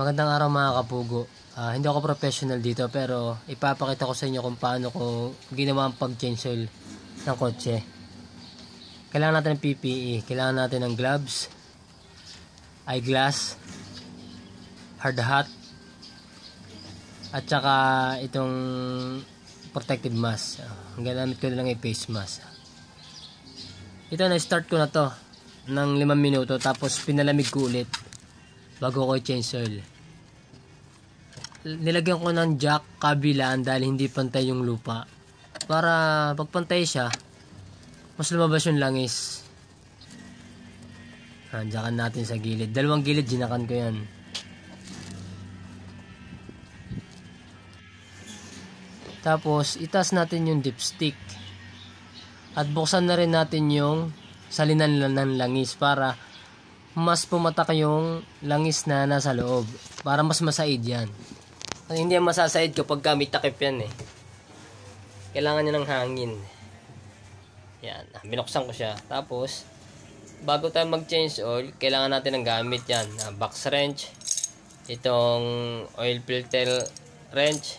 Magandang araw mga kapugo. Hindi ako professional dito pero ipapakita ko sa inyo kung paano ko ginawa ang pag-change oil ng kotse. Kailangan natin ng PPE, kailangan natin ng gloves, eyeglass, hard hat, at saka itong protective mask. Ang gamit ko lang ay face mask. Ito, na-start ko na to ng 5 minuto tapos pinalamig ko ulit bago ko i-change oil. Nilagyan ko ng jack kabilaan dahil hindi pantay yung lupa. Para pagpantay siya, mas lumabas yung langis. Jakan natin sa gilid. 2 gilid, ginakan ko yan. Tapos, itas natin yung dipstick. At buksan na rin natin yung salinan ng langis para mas pumatak yung langis na nasa loob. Para mas masaid yan. Kasi hindi yan masasaid kapag may takip yan eh. Kailangan niya ng hangin. Yan. Binuksan ko siya. Tapos, bago tayo mag-change oil, kailangan natin ng gamit yan. Box wrench. Itong oil filter wrench.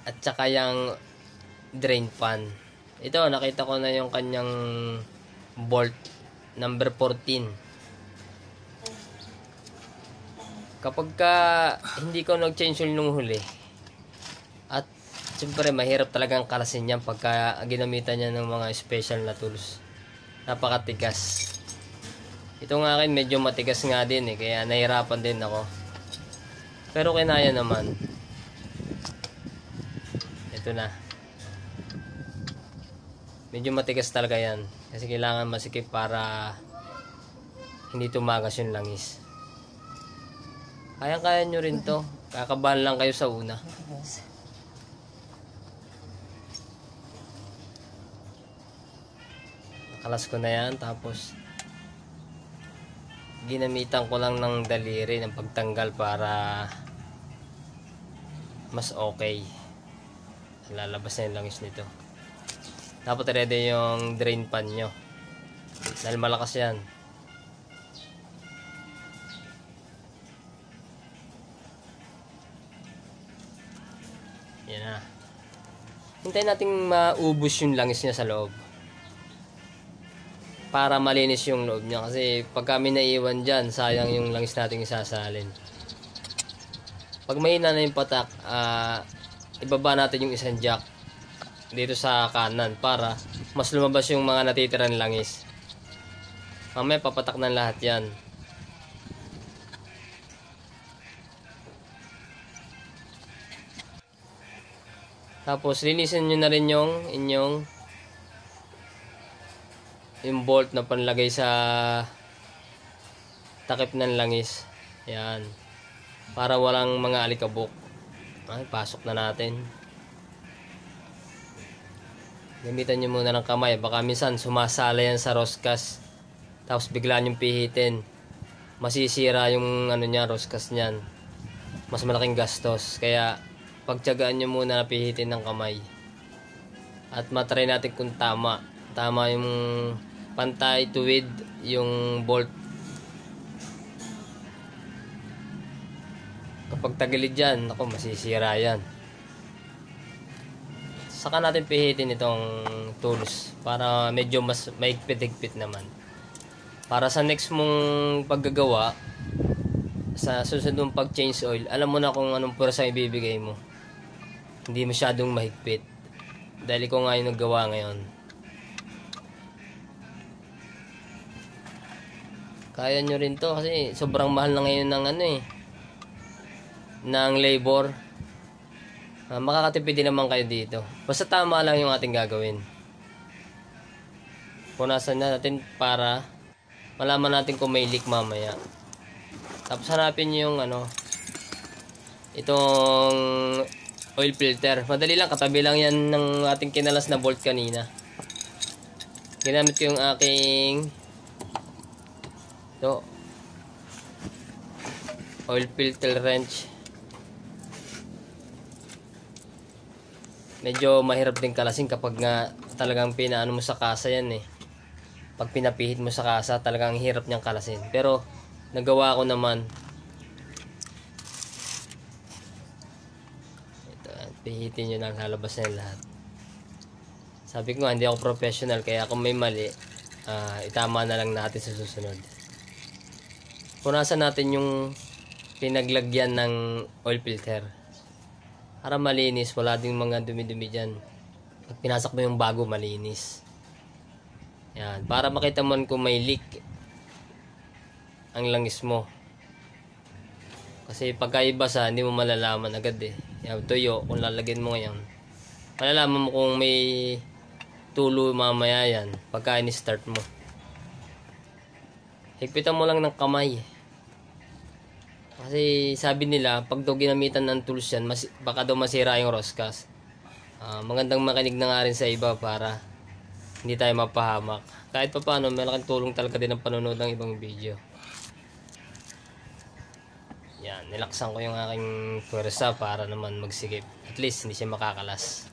At saka yung drain pan. Ito, nakita ko na yung kanyang bolt number 14. Kapag hindi ko nag-change oil nung huli, at siyempre mahirap talagang kalasin yan pagka ginamitan niya ng mga special na tools. Napakatigas. Itong akin medyo matigas nga din eh, kaya nahirapan din ako. Pero kinaya naman. Ito na. Medyo matigas talaga yan. Kasi kailangan masikip para hindi tumagas yung langis. Kaya nyo rin to. Kakabahan lang kayo sa una. Nakalas ko na yan. Tapos ginamitan ko lang ng daliri ng pagtanggal para mas okay. Lalabas na yung langis nito. Dapat ready yung drain pan nyo. Dahil malakas yan. Yan na. Hintayin natin maubos yung langis niya sa loob. Para malinis yung loob niya. Kasi pag kami naiwan dyan, sayang yung langis natin isasalin. Pag mahina na yung patak, ibaba natin yung isang jack dito sa kanan para mas lumabas yung mga natitirang langis. Mamaya papatak ng lahat yan. Tapos linisin nyo na rin yung inyong bolt na panlagay sa takip ng langis. Yan. Para walang mga alikabok. Ay, pasok na natin. Gamitan nyo muna ng kamay. Baka minsan sumasala yan sa roskas. Tapos bigla nyong pihitin. Masisira yung roskas nyan. Mas malaking gastos. Kaya pagtiyagaan nyo muna na pihitin ng kamay. At matry natin kung tama. Tama yung pantay, tuwid, yung bolt. Kapag tagilid dyan, ako masisira yan. Saka natin pihitin itong tools para medyo mas maigpit-higpit naman. Para sa next mong paggagawa, sa susunod mong pag-change oil, alam mo na kung anong pwersa ibibigay mo. Hindi masyadong mahigpit. Dahil ko nga yung naggawa ngayon. Kaya nyo rin to kasi sobrang mahal na ngayon ng ng labor. Makakatipid din naman kayo dito. Basta tama lang yung ating gagawin. Punasan na natin para malaman natin kung may leak mamaya. Tapos hanapin nyo yung itong oil filter. Madali lang, katabi lang yan ng ating kinalas na bolt kanina. Ginamit ko yung aking oil filter wrench. Medyo mahirap din kalasin kapag nga talagang pinaano mo sa kasa yan eh. Pag pinapihit mo sa kasa, talagang hirap niyang kalasin. Pero nagawa ko naman. Ito, pihitin nyo lang, lalabas na yung lahat. Sabi ko nga, hindi ako professional, kaya kung may mali, itama na lang natin sa susunod. Punasan natin yung pinaglagyan ng oil filter para malinis, wala ding mga dumi-dumi dyan. Pag pinasak mo yung bago, malinis. Yan, para makita mo kung may leak ang langis mo. Kasi pagka ibasa, hindi mo malalaman agad eh. Yan, tuyo, kung lalagyan mo ngayon, malalaman mo kung may tulo mamaya yan pagka ini-start mo. Higpitan mo lang ng kamay. Kasi sabi nila, pag daw ginamitan ng tools yan, baka daw masira yung roscas. Magandang makinig na nga rin sa iba para hindi tayo mapahamak. Kahit pa paano, malaking tulong talaga din ang panonood ng ibang video. Yan, nilaksan ko yung aking pwersa para naman magsigip. At least hindi siya makakalas.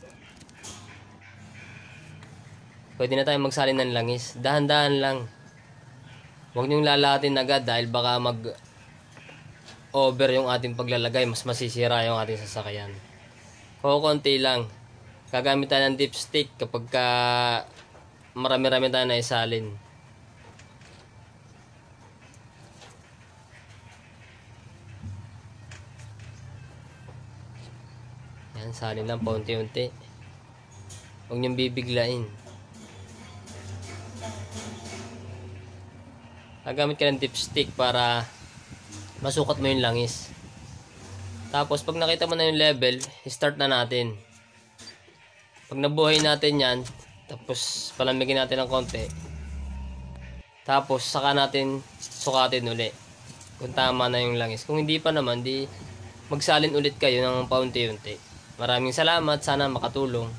Pwede na tayo magsalin ng langis. Dahan-dahan lang. Huwag niyong lalahatin agad dahil baka over yung ating paglalagay. Mas masisira yung ating sasakyan. Konti lang. Gagamit tayo ng dipstick kapag marami-rami tayo na isalin. Yan, salin lang paunti-unti. Huwag niyong bibiglain. Gagamit ka ng dipstick para masukat mo yung langis. Tapos pag nakita mo na yung level, start na natin. Pag nabuhay natin yan, tapos palamigin natin ng konti, tapos saka natin sukatin uli kung tama na yung langis. Kung hindi pa naman, di magsalin ulit kayo ng paunti-unti. Maraming salamat, sana makatulong.